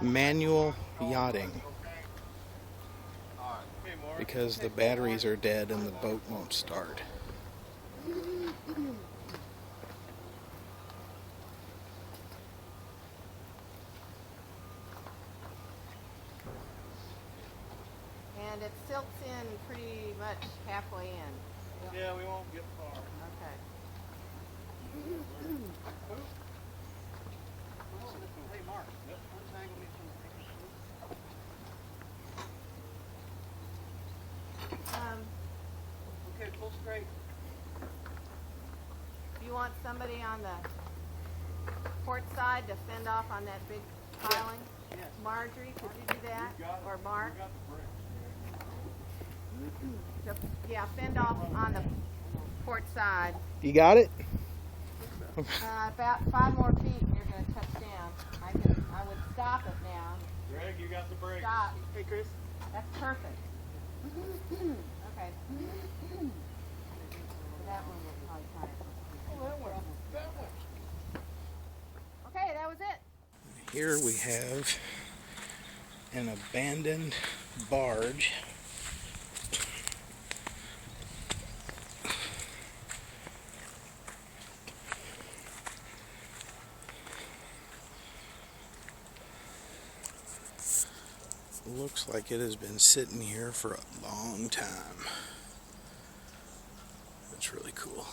Manual yachting. Because the batteries are dead and the boat won't start. And it silts in pretty much halfway in. Yeah, we won't get far. Okay. Hey, Mark, untangle me from okay, pull straight. You want somebody on the port side to fend off on that big piling? Yes. Marjorie, could you do that? Or Mark? Yeah, fend off on the port side. You got it? About 5 more feet and you're going to touch down. I would stop it now. Greg, you got the brake. Stop. Hey, Chris. That's perfect. Okay. That one will probably try it. Oh, that one. Okay, that was it. Here we have an abandoned barge. Looks like it has been sitting here for a long time. That's really cool.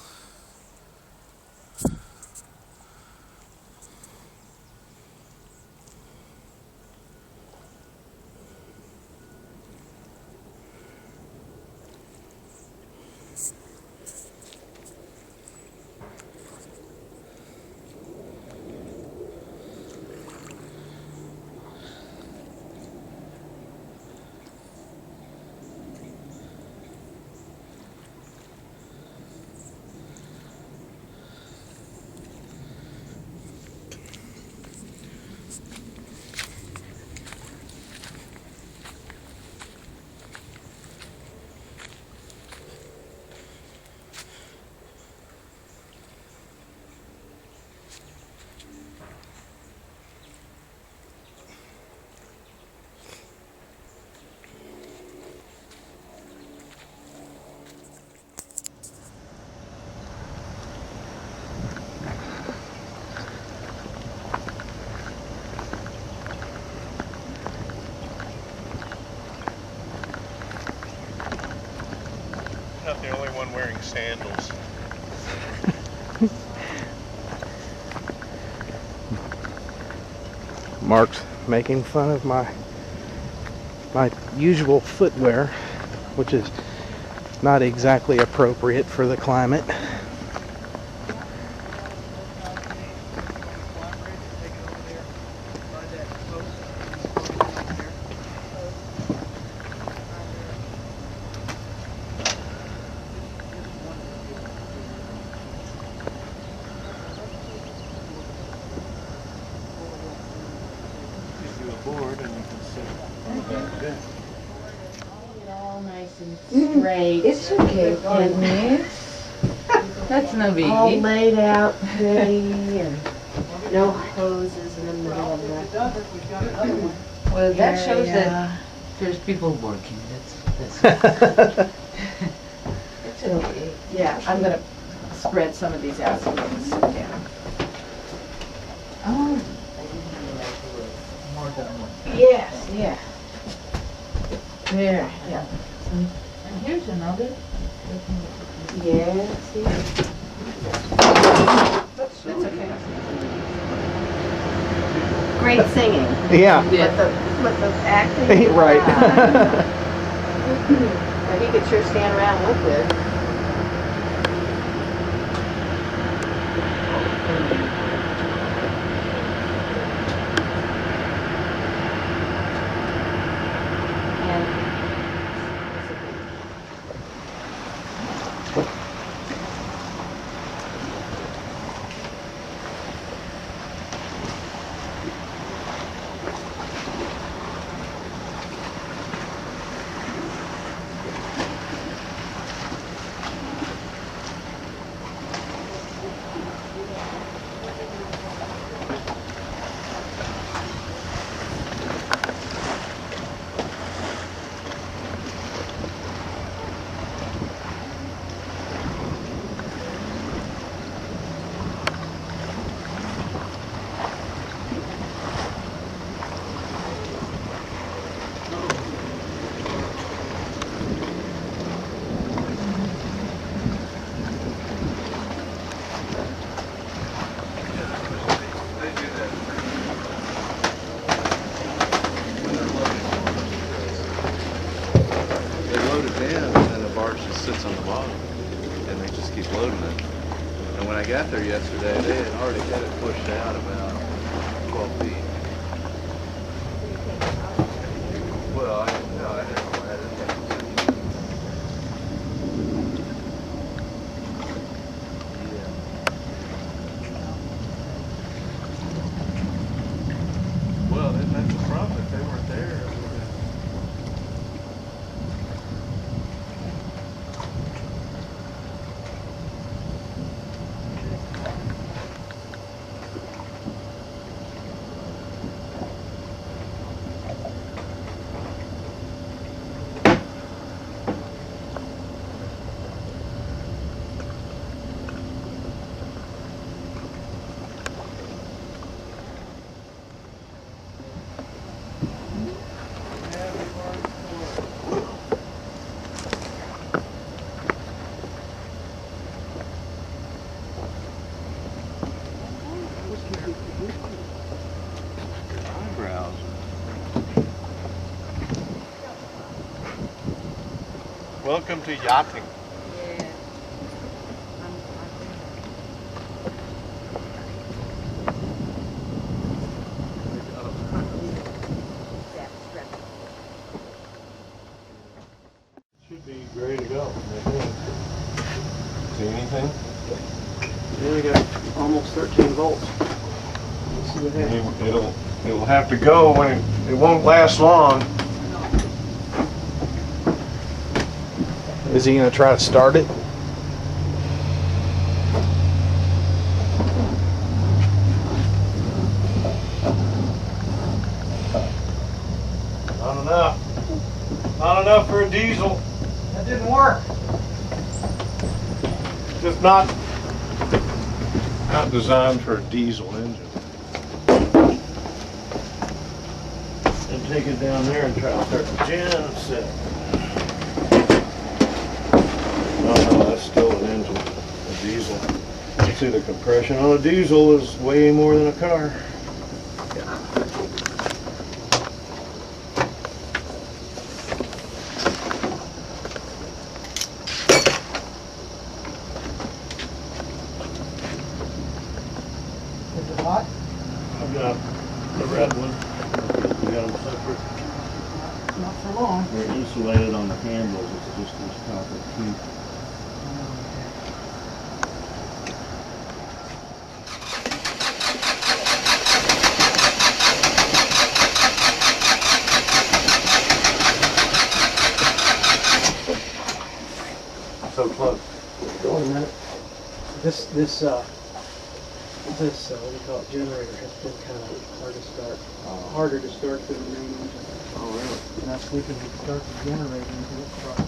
Not the only one wearing sandals. Mark's making fun of my usual footwear, which is not exactly appropriate for the climate. Board and you can sit on the back of it. All nice and straight. It's okay, kidney. That's no All biggie. laid out pretty and no hoses in the middle of that. Well, that shows area. that there's people working. That's It's okay. Yeah, I'm gonna spread some of these out so we can sit down. Oh, I didn't realize there was more than one. Yes, yeah. There, yeah. And here's another. Yeah, see? That's okay. Great singing. Yeah. With the acting. Right. But he could sure stand around and look good. sits on the bottom, and they just keep loading it. And when I got there yesterday, they had already had it pushed out about 12 feet. Well, I didn't know. I didn't know that. Well, then that's the problem. If they weren't there, it would have. Eyebrows. Welcome to yachting. Yeah. Should be ready to go, I think. See anything? Yeah, we got almost 13 volts. Let's see what happens. It'll have to go when it won't last long. Is he gonna try to start it? Not enough. Not enough for a diesel. That didn't work. Just not designed for a diesel engine. And take it down there and try to start the gen set. No, that's still an engine, a diesel. You see the compression on a diesel is way more than a car. Is it hot? I've got the red one. We got them separate. Not for long. They're insulated on the handles. It's just this copper tube. So close. Wait a minute. This what do you call it, generator has been kind of hard to start. Harder to start than the main engine. Oh, really? And that's we can start the generator into it truck.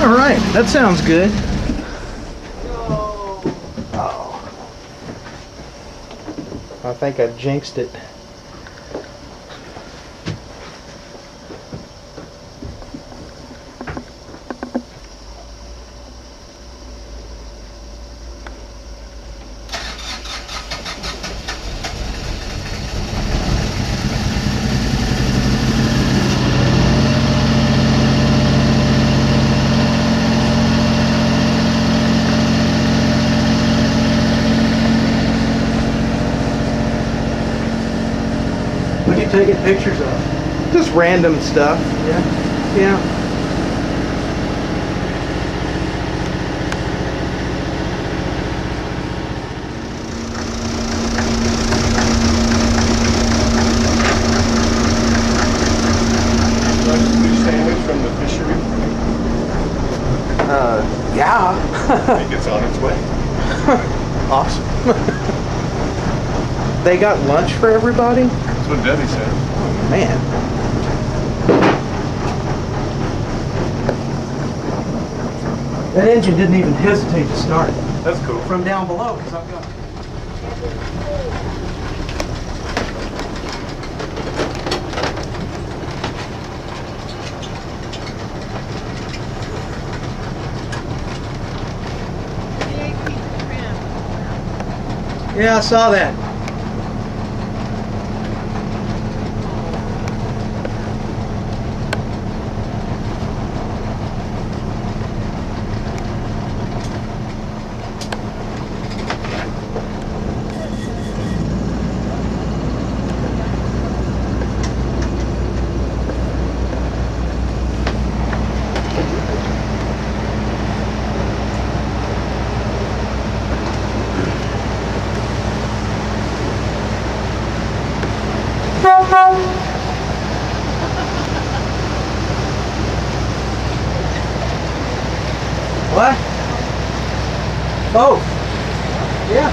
All right, that sounds good. Oh. I think I jinxed it. you taking pictures of? Just random stuff. Yeah. Yeah. Sandwich from the fishery. Yeah. I think it's on its way. Awesome. They got lunch for everybody? That's what Debbie said. Man. That engine didn't even hesitate to start That's cool. from down below because I've got. Yeah, I saw that. What? Oh, yeah.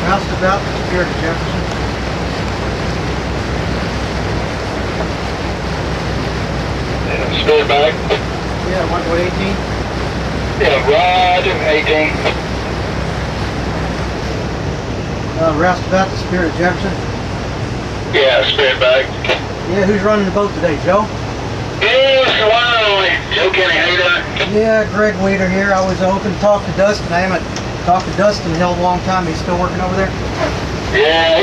Roustabout, here to Jefferson. Spirit back. Yeah, 1.18. Yeah, Roger, 18. Roustabout, the Spirit of Jefferson. Yeah, Spirit back. Yeah, who's running the boat today, Joe? Yeah, it's the one and only. Joe Kenny, how you doing? Yeah, Greg Weeder here. I was hoping to talk to Dustin. I haven't talked to Dustin in a hell of a long time. He's still working over there? Yeah,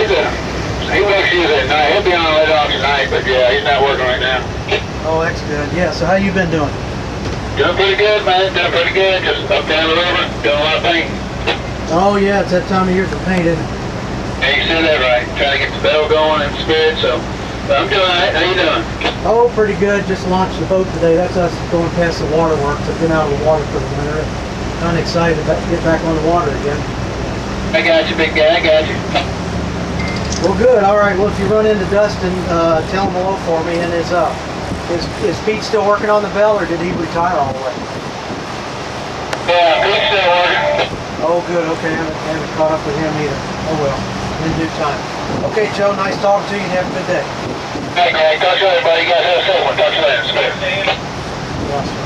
he works usually at night. He'll be on later on tonight, but yeah, he's not working right now. Oh, that's good. Yeah, so how you been doing? Doing pretty good, man. Doing pretty good. Just up down the river, doing a lot of painting. Oh, yeah, it's that time of year for paint, isn't it? Yeah, you said that right. Trying to get the bell going and Spirit, so. But I'm doing all right. How you doing? Oh, pretty good. Just launched the boat today. That's us going past the waterworks. I've been out of the water for the winter. Kind of excited to get back on the water again. I got you, big guy. I got you. Well, good. All right. Well, if you run into Dustin, tell him hello for me. And is Pete still working on the bell, or did he retire all the way? Yeah, Pete's still working. Oh, good. Okay. I haven't caught up with him either. Oh, well. In due time. Okay, Joe. Nice talking to you. Have a good day. Hey, Greg. Talk to you later, buddy. You guys have a safe one. Talk to you later. Spirit. Awesome.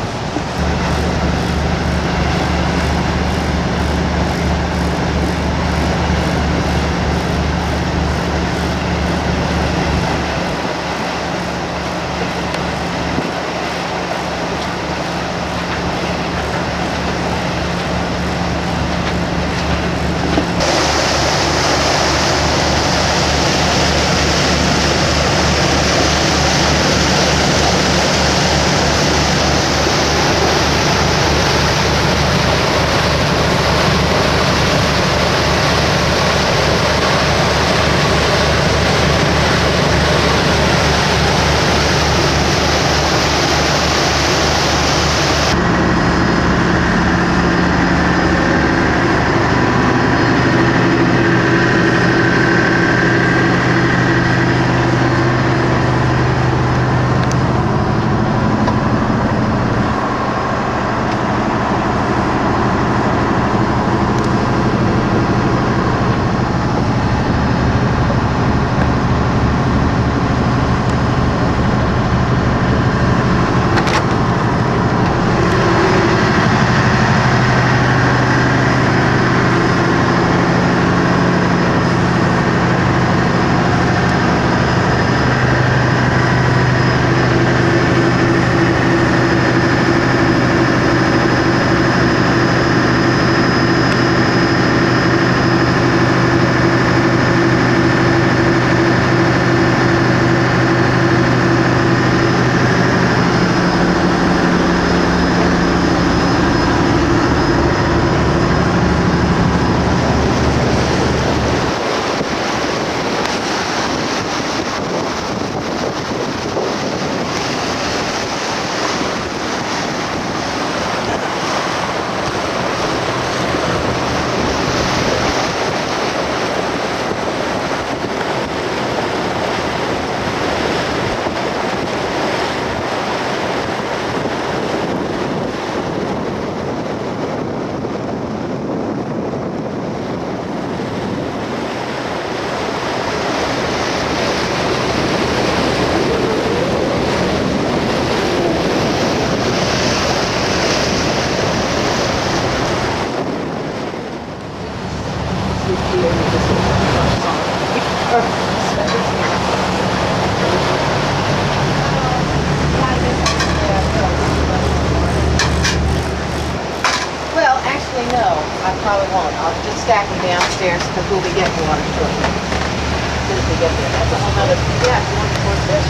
No, I probably won't. I'll just stack them downstairs because we'll be getting water shortly. As soon as we get there. That's a whole nother, yeah, if you want to force this,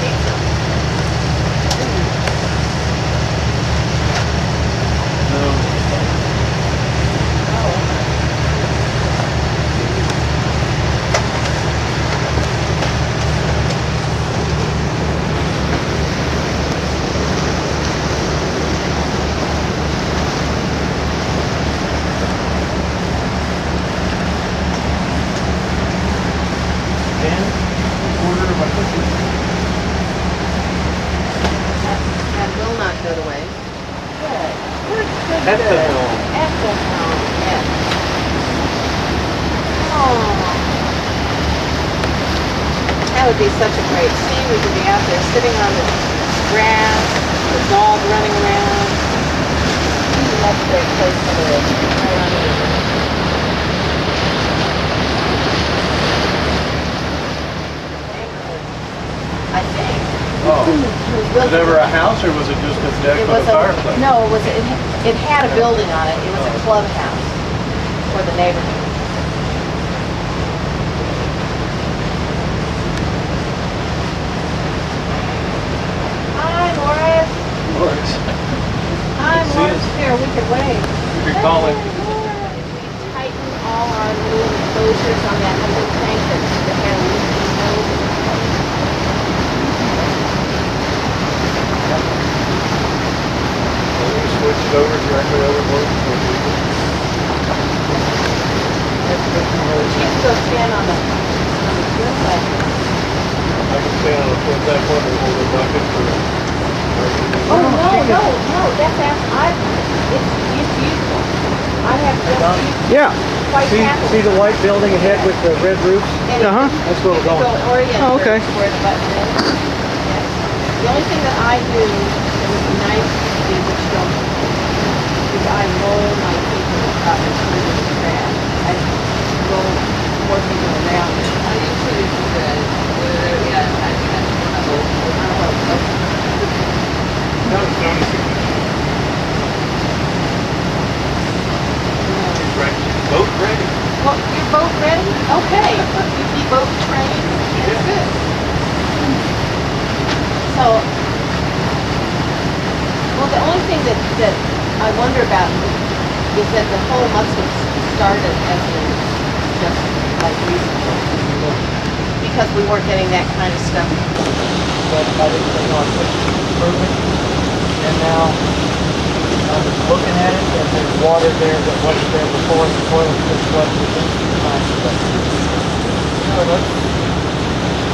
that will not go away. Good. Good, good, At the good. helm. At the helm, yes. Oh. That would be such a great scene. We could be out there sitting on the grass, the dog running around. That's a great place to live. Right on the river. I think. Oh. It Was it ever a house or was it just a deck It with was a fireplace? No, it had a building on it. It was a clubhouse for the neighborhood. Hi, Morris. Morris. Hi, See Morris. us. Here, we could wave. You could call him. If we tighten all our little enclosures on that little tank that had a leaking nose. We switched over directly overboard. You can go stand on the swim side. I can stand on the foot that one and hold a bucket for. Oh, no, that's it's beautiful. I have just used Yeah. white tackle. See the white building ahead with the red roofs? And Uh-huh. That's where we're you going. go orient Oh, okay. where the button is. Yes. The only thing that I do that would be nice to do, which don't, is I roll my people up and through the grass. I roll more people around it. I usually do that. Yeah, I think that's one of those. Boat ready. Well, your boat ready? Okay. You be boat trained? That's good. So, well, the only thing that I wonder about is that the whole must have started as in just like recently. Because we weren't getting that kind of stuff. But I didn't think on it. Perfect. And now I'm just looking at it and there's water there that wasn't there before. The toilet just flushed with this kind of stuff. No,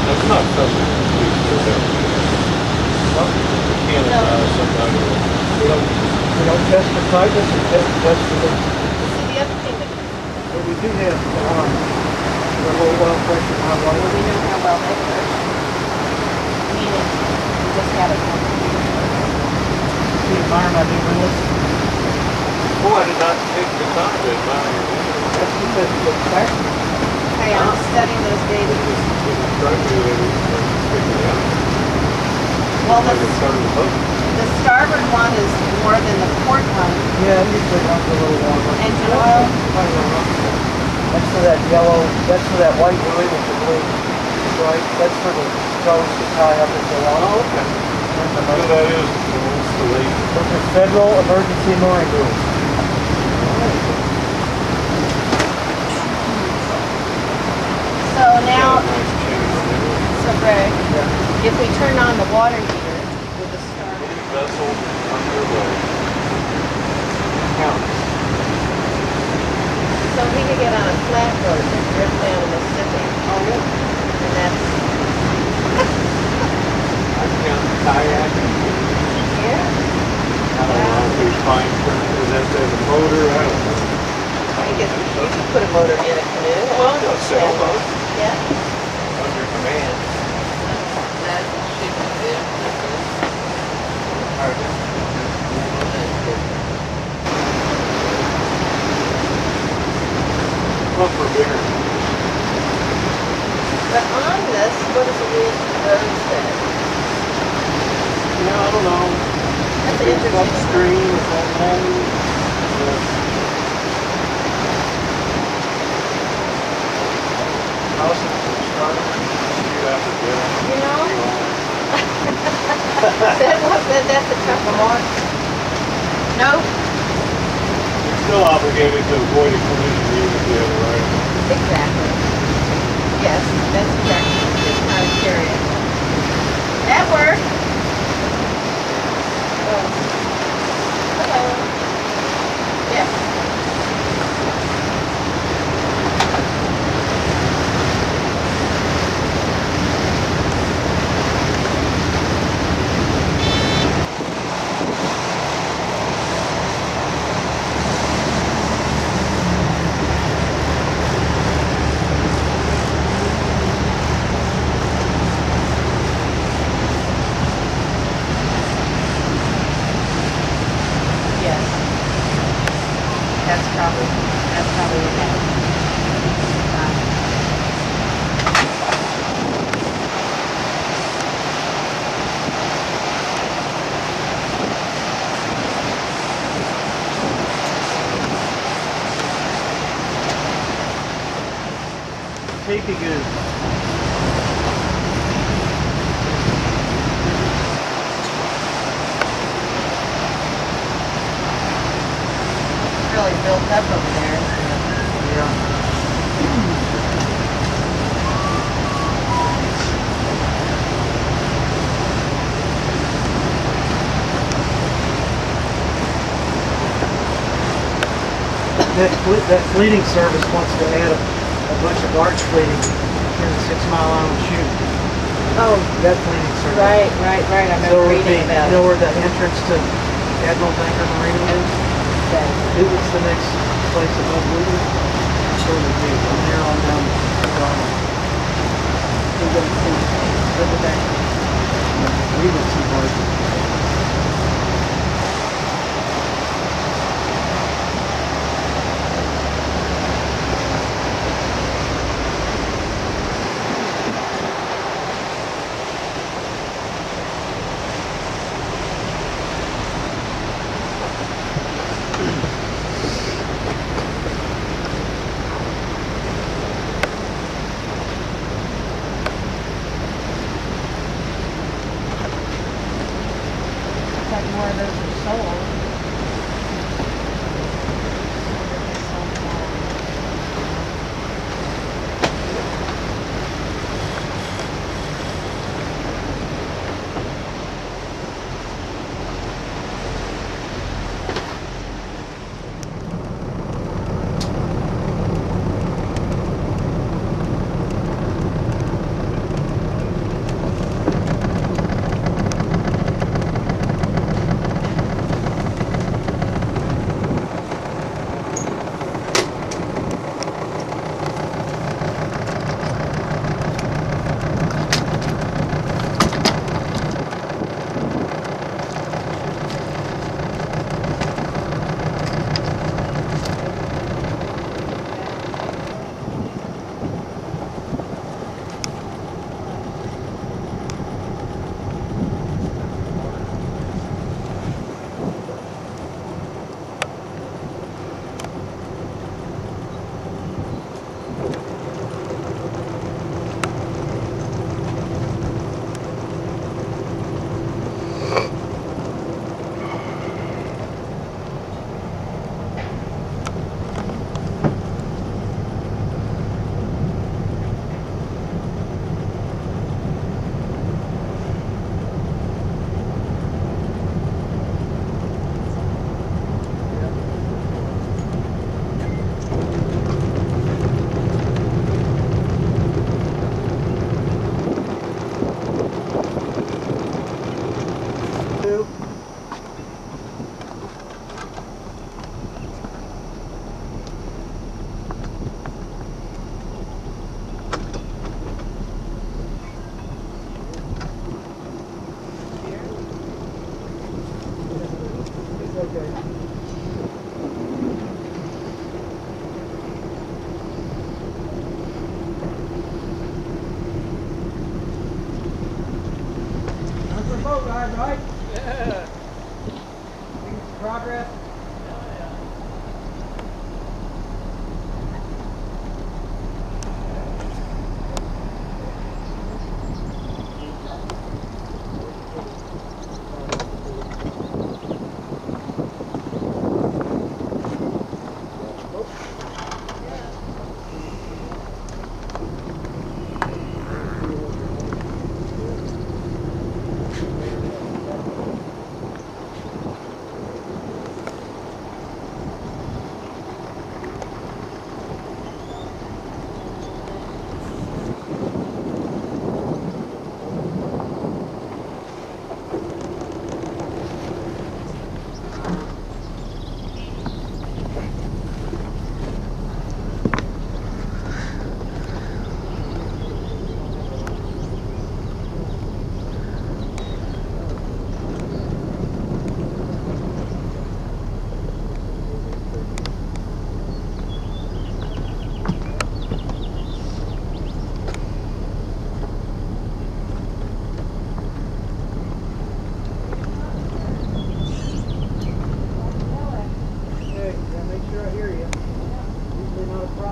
That's not something we should have. No. Somebody. we don't test for tightness or test for the. See, the other thing that But we do have for low well pressure and high water. we know how well they work. Meaning, we just have it. The environment I do this. Oh, I did not take the time to admire your window. That's because it looks faster. Hey, I'm studying those babies. Well, the starboard one is more than the port one. Yeah, it usually runs a little longer. And oil. That's for that yellow, that's for that white buoy with the blue stripe. That's for the toes to tie up and go on. Oh, okay. That is installation. Those are federal emergency mooring rules. So now, Nice change there. so Greg, if we turn on the water heater with the starboard. Vessel underway. So he could get on a flatboat and drift down the Mississippi. Oh, really? And that's, I count kayaking. yeah. I don't know if there's fine print. Does that have a motor? I don't know. You could put a motor in a canoe. Well, a sailboat Yeah. under command. Well, for bigger. But on this, what is the rules for those then? Yeah, I don't know. That's It's interesting. upstream, it's on land. Nope, You're still obligated to avoid a collision even if you have a right. exactly. Yes, that's correct. Just kind of curious. That worked. Oh. Hello. Yes. Yes. That's probably what happened. Take it good. Really built up over there. Yeah. That fleeting service wants to add a bunch of arch fleeting in the 6 Mile Island chute. Oh, That fleeting service. right. I So remember it would be, reading about you know it. where the entrance to Admiral Banker Marina is? It was the next place above Woodward. So it would be from there on down the Garden. Riverbank. We would see barges.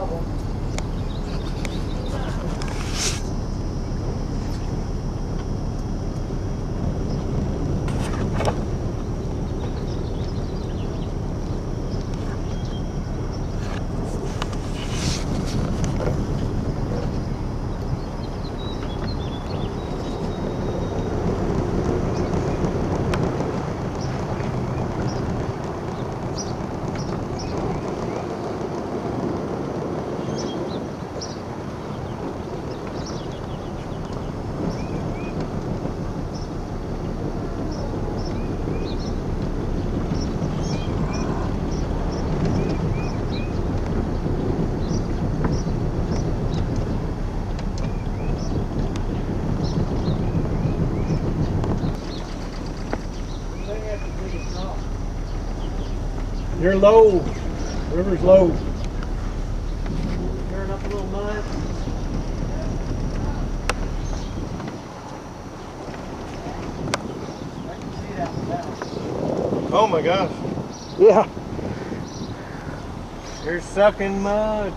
problem. You're low. River's low. Turn up a little mud. I can see that from down. Oh my gosh. Yeah. You're sucking mud.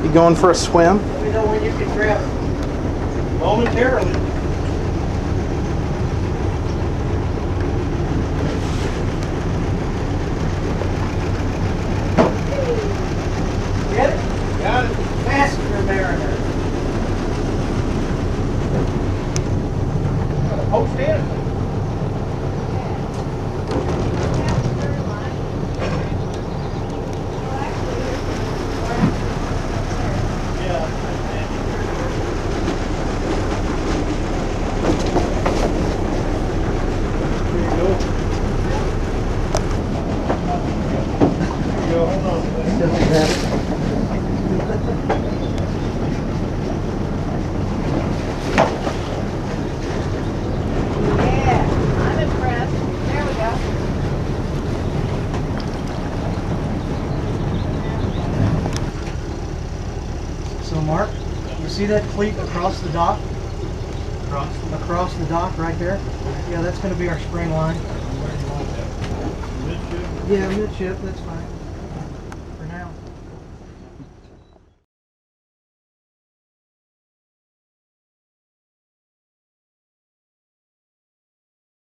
You going for a swim? Let me know when you can grab it. Momentarily. Get it? Got it. Master mariner. Post in. So Mark, you see that cleat across the dock? Across the dock right there? Yeah, that's going to be our spring line. Yeah, midship, that's fine.